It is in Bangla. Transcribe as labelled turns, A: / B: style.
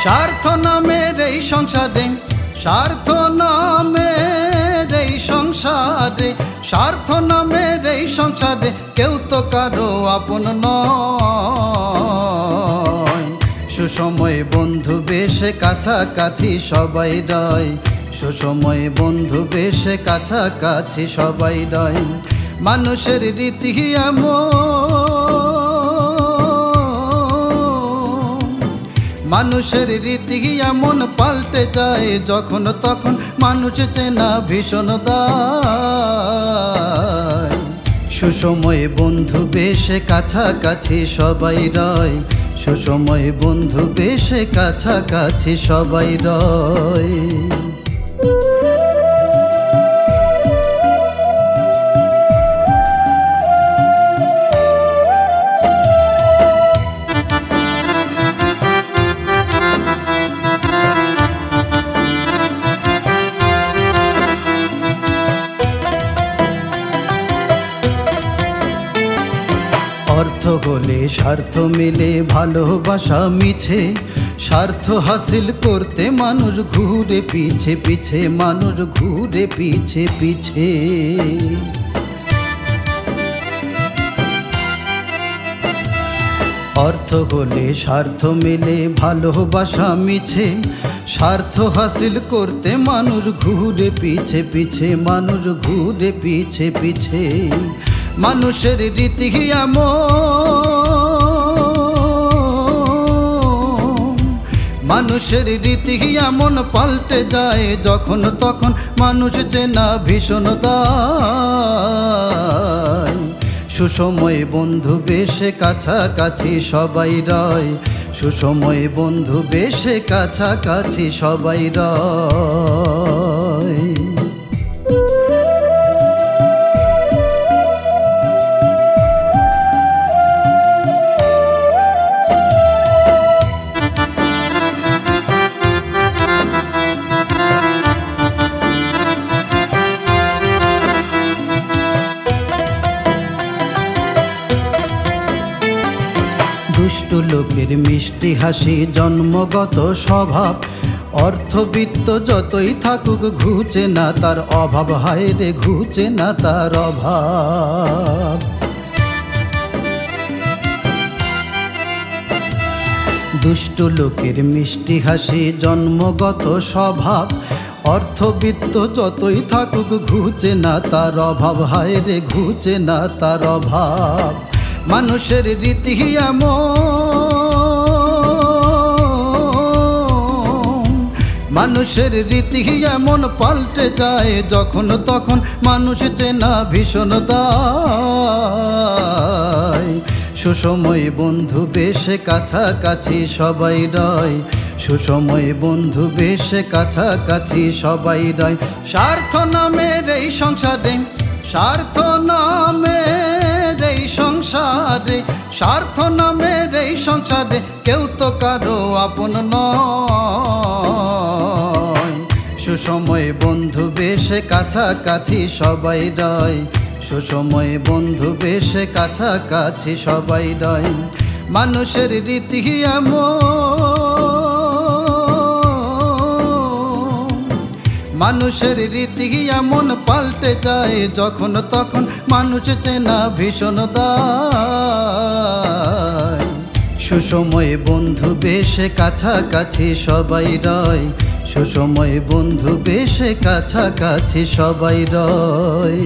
A: স্বার্থ নামের এই সংসারে, স্বার্থ নামের এই সংসারে, স্বার্থ নামের এই সংসারে কেউ তো কারো আপন নয়। সুসময় বন্ধু বেশে কাছাকাছি সবাই রয়, সুসময় বন্ধু বেশে কাছাকাছি সবাই রয়। মানুষের রীতি মানুষের রীতি এমন পাল্টে যায়, যখন তখন মানুষ চেনা ভীষণ দায়। সুসময় বন্ধু বেশে কাছাকাছি সবাই রয়, সুসময় বন্ধু বেশে কাছাকাছি সবাই রয়। অর্থ হলে স্বার্থ মিলে ভালোবাসা মিছে, স্বার্থ হাসিল করতে মানুষ ঘুরে পিছে পিছে, মানুষ ঘুরে পিছে পিছে। অর্থ হলে স্বার্থ মিলে ভালোবাসা মিছে, স্বার্থ হাসিল করতে মানুষ ঘুরে পিছে পিছে, মানুষ ঘুরে পিছে পিছে। মানুষের রীতি মানুষের রীতি এমন পাল্টে যায়, যখন তখন মানুষ চেনা ভীষণ দায়। সুসময় বন্ধু বেশে কাছাকাছি সবাই রয়, সুসময় বন্ধু বেশে কাছাকাছি সবাই রয়। দুষ্ট লোকের মিষ্টি হাসি জন্মগত স্বভাব, অর্থবিত্ত যতই থাকুক ঘুচে না তার অভাব, হায় রে ঘুচে না তার অভাব। দুষ্ট লোকের মিষ্টি হাসি জন্মগত স্বভাব, অর্থবিত্ত যতই থাকুক ঘুচে না তার অভাব, হায় রে ঘুচে না তার অভাব। মানুষের রীতি মানুষের রীতি এমন পাল্টে যায়, যখন তখন মানুষ চেনা ভীষণ দায়। সুসময় বন্ধু বেশে কাছাকাছি সবাই রয়, সুসময় বন্ধু বেশে কাছাকাছি সবাই রয়। স্বার্থ নামের এই সংসারে, স্বার্থ নামের এই সংসারে, স্বার্থ নামের এই সংসারে কেউ তো কারো আপন নয়। সুসময় বন্ধু বেশে কাছাকাছি সবাই রয়, সুসময় বন্ধু বেশে কাছাকাছি সবাই রয়। মানুষের রীতি মানুষের রীতি এমন পাল্টে যায়, যখন তখন মানুষ চেনা ভীষণ দায়। সুসময় বন্ধু বেশে কাছাকাছি সবাই রয়, সুসময় বন্ধু বেশে কাছাকাছি সবাই রয়।